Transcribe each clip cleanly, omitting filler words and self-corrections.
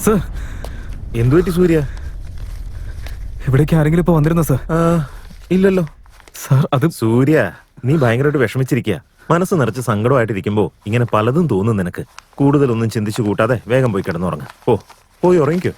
Sir, എന്തു പറ്റി സൂര്യ? ഇവിടേക്ക് ആരെങ്കിലും ഇപ്പൊ വന്നിരുന്നോ സർ? ഇല്ലല്ലോ സാർ. അത് സൂര്യ, നീ ഭയങ്കരമായിട്ട് വിഷമിച്ചിരിക്കുക. മനസ്സ് നിറച്ച് സങ്കടമായിട്ടിരിക്കുമ്പോ ഇങ്ങനെ പലതും തോന്നും നിനക്ക്. കൂടുതലൊന്നും ചിന്തിച്ചു കൂട്ടാതെ വേഗം പോയി കിടന്നുറങ്ങ. പോയി ഉറങ്ങിക്കോ.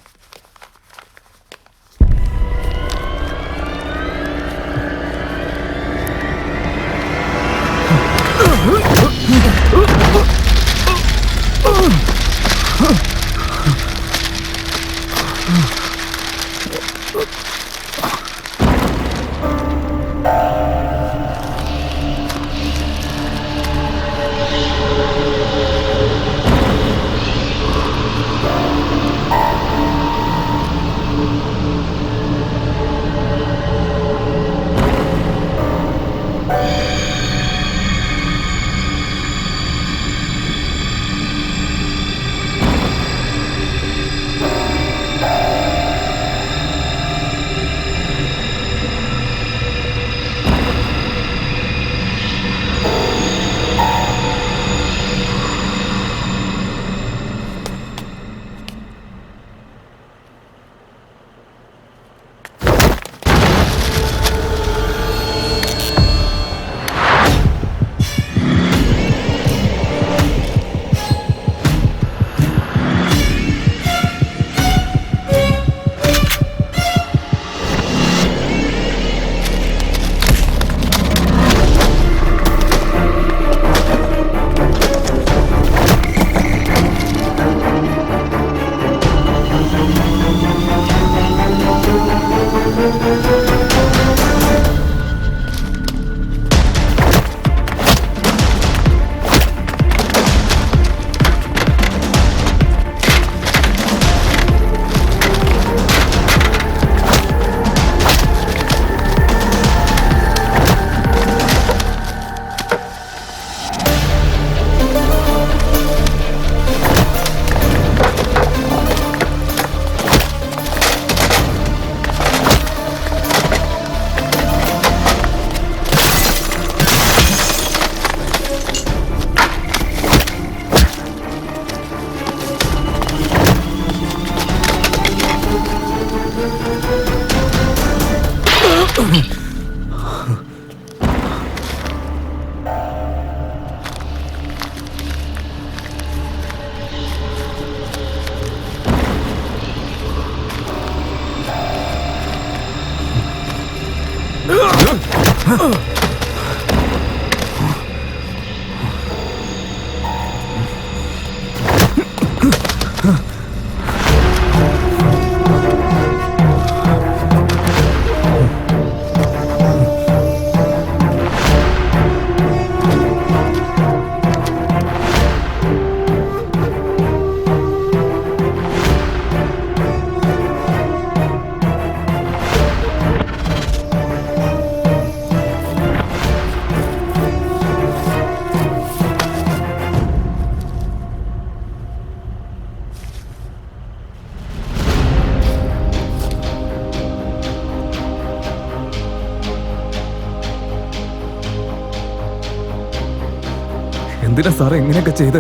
എന്തിനാ സാറേ ഇങ്ങനെയൊക്കെ ചെയ്ത്?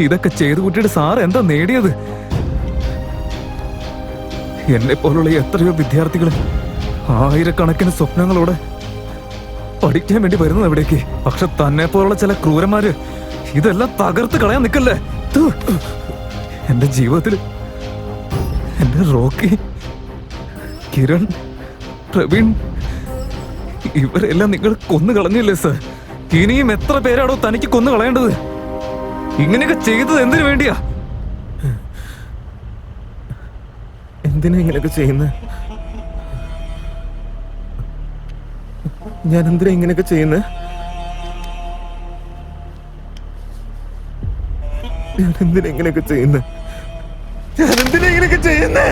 ഇതൊക്കെ ചെയ്ത് കൂട്ടിയിട്ട് സാർ എന്താ നേടിയത്? എന്നെ പോലുള്ള എത്രയോ വിദ്യാർത്ഥികൾ ആയിരക്കണക്കിന് സ്വപ്നങ്ങളോടെ പഠിക്കാൻ വേണ്ടി വരുന്നത് എവിടേക്ക്? പക്ഷെ തന്നെ പോലുള്ള ചില ക്രൂരന്മാര് ഇതെല്ലാം തകർത്ത് കളയാൻ നിൽക്കല്ലേ? എന്റെ ജീവിതത്തിൽ എന്റെ റോക്കി, കിരൺ, പ്രവീൺ ഇവരെല്ലാം നിങ്ങൾ കൊന്നു കളഞ്ഞില്ലേ സർ? ഇനിയും എത്ര പേരാണോ തനിക്ക് കൊന്നു കളയേണ്ടത്? ഇങ്ങനെയൊക്കെ ചെയ്തത് എന്തിനു വേണ്ടിയാ? എന്തിനാ ഇങ്ങനെയൊക്കെ ചെയ്യുന്നത്? ഞാൻ എന്തിനാ ഇങ്ങനെയൊക്കെ ചെയ്യുന്നത്? ഞാൻ എന്തിനാ ഇങ്ങനെയൊക്കെ ചെയ്യുന്നത്? ഞാൻ എന്തിനാ ഇങ്ങനെയൊക്കെ ചെയ്യുന്നേ?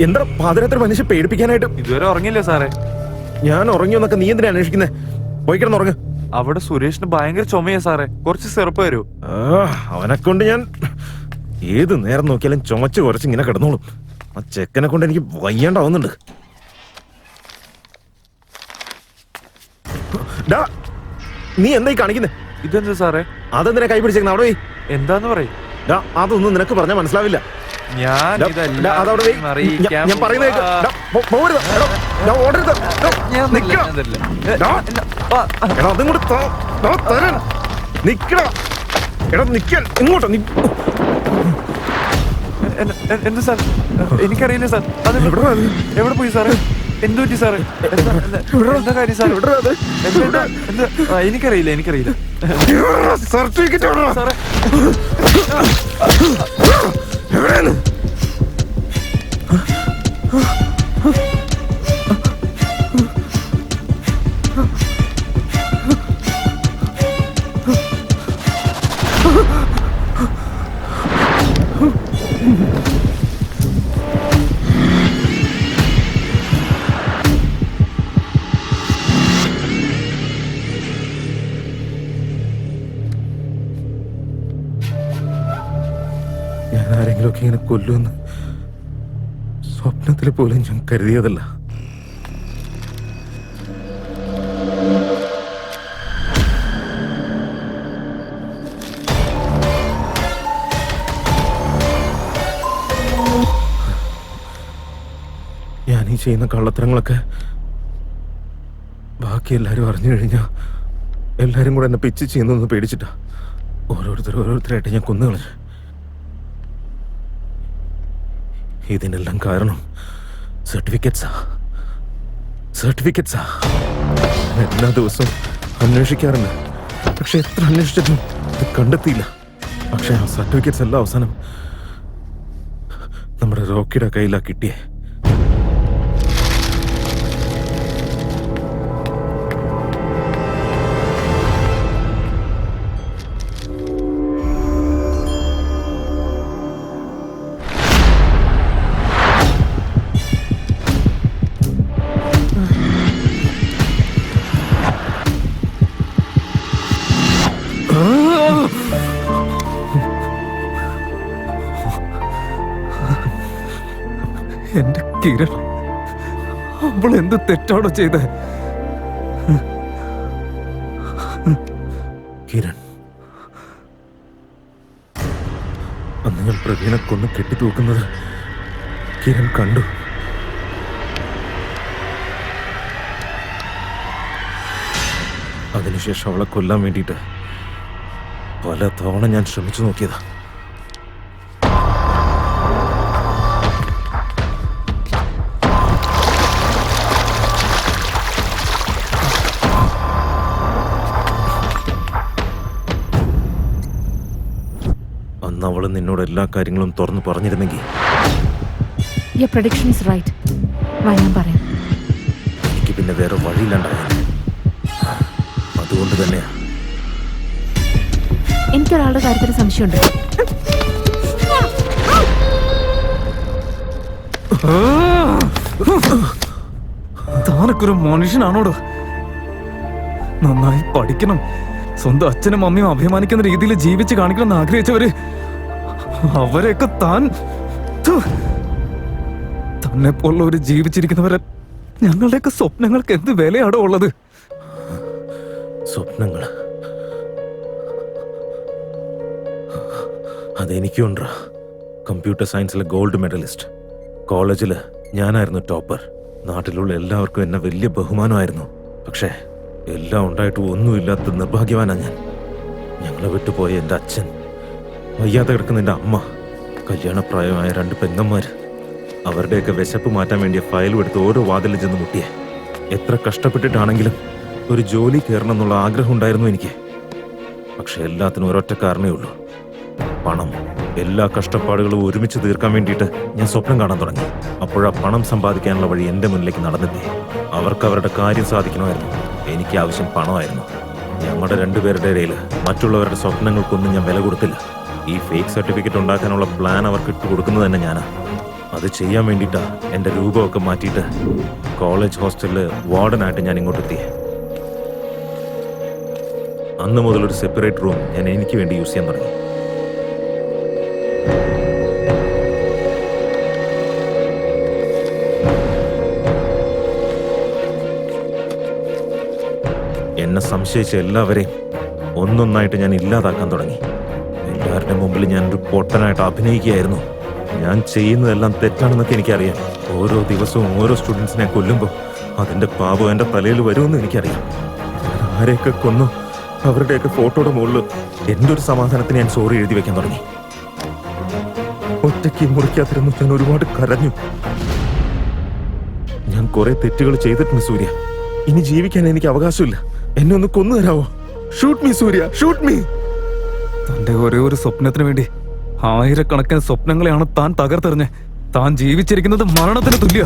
എന്താ പാതിരാത്രി മനുഷ്യ പേടിപ്പിക്കാനായിട്ട്? ഇതുവരെ ഉറങ്ങില്ലേ സാറേ? ഞാൻ ഉറങ്ങിയോന്നൊക്കെ നീ എന്തിനാ അന്വേഷിക്കുന്നേ? പോയി കിടന്നുറങ്ങ്. അവിടെ സുരേഷിന് ഭയങ്കര ചുമയാ സാറേ, കുറച്ച് സിറപ്പ് തരൂ. അവനെ കൊണ്ട് ഞാൻ ഏത് നേരം നോക്കിയാലും ചുമച്ച് കുറച്ച് ഇങ്ങനെ കിടന്നോളും. ആ ചെക്കനെ കൊണ്ട് എനിക്ക് വയ്യാണ്ടാവുന്നുണ്ട്. നീ എന്തായി കാണിക്കുന്നേ? ഇതെന്താ സാറേ? അതെന്തിനാ കൈ പിടിച്ചേക്കുന്ന? അവിടെ പോയി. എന്താന്ന് പറയും? അതൊന്നും നിനക്ക് പറഞ്ഞാൽ മനസ്സിലാവില്ല. ഞാൻ അതവിടെ പോയി. ഞാൻ പറയുന്നത് കേൾക്ക്. പോകരുത്. ഓടരുത്. അതും കൂടെ തരാൻ നിക്കടാ. എടാ നിക്കാൻ ഇങ്ങോട്ടോ. എന്താ സാർ? എനിക്കറിയില്ല സാർ. അത് എവിടെ പോയി സാറേ? എന്ത് പറ്റി സാറേ? എന്താ കാര്യം സാർ? എനിക്കറിയില്ല. സർട്ടിഫിക്കറ്റ് സാറേ ഞാൻ ആരെങ്കിലുമൊക്കെ ഇങ്ങനെ കൊല്ലുമെന്ന് സ്വപ്നത്തിൽ പോലും ഞാൻ കരുതിയതല്ല. ഞാൻ ഈ ചെയ്യുന്ന കള്ളത്തരങ്ങളൊക്കെ ബാക്കി എല്ലാവരും അറിഞ്ഞു കഴിഞ്ഞാൽ എല്ലാവരും കൂടെ എന്നെ പിച്ച് ചെയ്യുന്നൊന്ന് പേടിച്ചിട്ടാ ഓരോരുത്തരായിട്ട് ഞാൻ കൊന്നുകളഞ്ഞു. ഇതിനെല്ലാം കാരണം സർട്ടിഫിക്കറ്റ്സാ. എല്ലാ ദിവസവും അന്വേഷിക്കാറുണ്ട്, പക്ഷെ എത്ര അന്വേഷിച്ചിട്ടും ഇത് കണ്ടെത്തിയില്ല. പക്ഷെ ആ സർട്ടിഫിക്കറ്റ്സ് എല്ലാം അവസാനം നമ്മുടെ റോക്കിയുടെ കയ്യിലാ കിട്ടിയേ. എന്റെ കിരൺ, അവൾ എന്ത് തെറ്റാണോ ചെയ്തത്? കിരൺ, അന്ന് ഞാൻ പ്രവീണെ കൊന്ന് കെട്ടിത്തൂക്കുന്നത് കിരൺ കണ്ടു. അതിനുശേഷം അവളെ കൊല്ലാൻ വേണ്ടിയിട്ട് പല തവണ ഞാൻ ശ്രമിച്ചു നോക്കിയതാ. അന്ന് അവള് നിന്നോട് എല്ലാ കാര്യങ്ങളും തുറന്നു പറഞ്ഞിരുന്നെങ്കിൽ Your prediction is right. ഞാൻ പറയാം. എനിക്ക് പിന്നെ വേറെ വഴിയില്ലാണ്ടായി. അതുകൊണ്ട് തന്നെയാ എനിക്കൊരാളുടെ കാര്യത്തിൽ സംശയമുണ്ട്. താനൊക്കൊരു മനുഷ്യനാണോടോ? നന്നായി പഠിക്കണം, സ്വന്തം അച്ഛനും അമ്മയും അഭിമാനിക്കുന്ന രീതിയിൽ ജീവിച്ച് കാണിക്കണമെന്ന് ആഗ്രഹിച്ചവര്, അവരെയൊക്കെ തന്നെ പോലുള്ളവര് ജീവിച്ചിരിക്കുന്നവരെ ഞങ്ങളുടെയൊക്കെ സ്വപ്നങ്ങൾക്ക് എന്ത് വിലയാണോ ഉള്ളത്? സ്വപ്നങ്ങൾ അതെനിക്കുണ്ടാ. കമ്പ്യൂട്ടർ സയൻസിലെ ഗോൾഡ് മെഡലിസ്റ്റ്. കോളേജിൽ ഞാനായിരുന്നു ടോപ്പർ. നാട്ടിലുള്ള എല്ലാവർക്കും എന്നെ വലിയ ബഹുമാനമായിരുന്നു. പക്ഷേ എല്ലാം ഉണ്ടായിട്ട് ഒന്നുമില്ലാത്ത നിർഭാഗ്യവാനാ ഞാൻ. ഞങ്ങളെ വിട്ടുപോയ എൻ്റെ അച്ഛൻ, വയ്യാതെ കിടക്കുന്ന എൻ്റെ അമ്മ, കല്യാണപ്രായമായ 2 പെങ്ങന്മാര്, അവരുടെയൊക്കെ വിശപ്പ് മാറ്റാൻ വേണ്ടിയ ഫയലും എടുത്ത് ഓരോ വാതിലിൽ ചെന്ന് മുട്ടിയെ. എത്ര കഷ്ടപ്പെട്ടിട്ടാണെങ്കിലും ഒരു ജോലി കയറണം എന്നുള്ള ആഗ്രഹം ഉണ്ടായിരുന്നു എനിക്ക്. പക്ഷെ എല്ലാത്തിനും ഒരൊറ്റ കാരണമേ ഉള്ളൂ: പണം. എല്ലാ കഷ്ടപ്പാടുകളും ഒരുമിച്ച് തീർക്കാൻ വേണ്ടിയിട്ട് ഞാൻ സ്വപ്നം കാണാൻ തുടങ്ങി. അപ്പോഴാ പണം സമ്പാദിക്കാനുള്ള വഴി എൻ്റെ മുന്നിലേക്ക് നടന്നെത്തി. അവർക്ക് അവരുടെ കാര്യം സാധിക്കണമായിരുന്നു, എനിക്ക് ആവശ്യം പണമായിരുന്നു. ഞങ്ങളുടെ 2 പേരുടെ ഇടയിൽ മറ്റുള്ളവരുടെ സ്വപ്നങ്ങൾക്കൊന്നും ഞാൻ വില കൊടുത്തില്ല. ഈ ഫേക്ക് സർട്ടിഫിക്കറ്റ് ഉണ്ടാക്കാനുള്ള പ്ലാൻ അവർക്ക് ഇട്ട് കൊടുക്കുന്നത് തന്നെ ഞാനാ. അത് ചെയ്യാൻ വേണ്ടിയിട്ടാ എൻ്റെ രൂപമൊക്കെ മാറ്റിയിട്ട് കോളേജ് ഹോസ്റ്റലിൽ വാർഡനായിട്ട് ഞാൻ ഇങ്ങോട്ടെത്തി. അന്ന് മുതൽ ഒരു സെപ്പറേറ്റ് റൂം ഞാൻ എനിക്ക് വേണ്ടി യൂസ് ചെയ്യാൻ തുടങ്ങി. എന്നെ സംശയിച്ച എല്ലാവരെയും ഒന്നൊന്നായിട്ട് ഞാൻ ഇല്ലാതാക്കാൻ തുടങ്ങി. എല്ലാവരുടെ മുമ്പിൽ ഞാനൊരു പൊട്ടനായിട്ട് അഭിനയിക്കുകയായിരുന്നു. ഞാൻ ചെയ്യുന്നതെല്ലാം തെറ്റാണെന്നൊക്കെ എനിക്കറിയാം. ഓരോ ദിവസവും ഓരോ സ്റ്റുഡൻസിനെ കൊല്ലുമ്പോൾ അതിന്റെ പാപം എൻ്റെ തലയിൽ വരുമെന്ന് എനിക്കറിയാം. ഞാൻ ആരെയൊക്കെ കൊന്നു അവരുടെയൊക്കെ ഫോട്ടോയുടെ മുകളിൽ എൻ്റെ ഒരു സമാധാനത്തിന് ഞാൻ സോറി എഴുതി വെക്കാൻ തുടങ്ങി. ഒറ്റയ്ക്ക് മുറിക്കാത്തിരുന്നു ഞാൻ ഒരുപാട് കരഞ്ഞു. ഞാൻ കുറെ തെറ്റുകൾ ചെയ്തിട്ടുണ്ട് സൂര്യ. ഇനി ജീവിക്കാൻ എനിക്ക് അവകാശമില്ല. എന്നെ ഒന്ന് കൊന്നു തരാവോ? ഷൂട്ട് മീ സൂര്യ, ഷൂട്ട് മീ. തന്റെ ഒരേ ഒരു സ്വപ്നത്തിന് വേണ്ടി ആയിരക്കണക്കിന് സ്വപ്നങ്ങളെയാണ് താൻ തകർത്തെറിഞ്ഞ്. താൻ ജീവിച്ചിരിക്കുന്നത് മരണത്തിന് തുല്യ.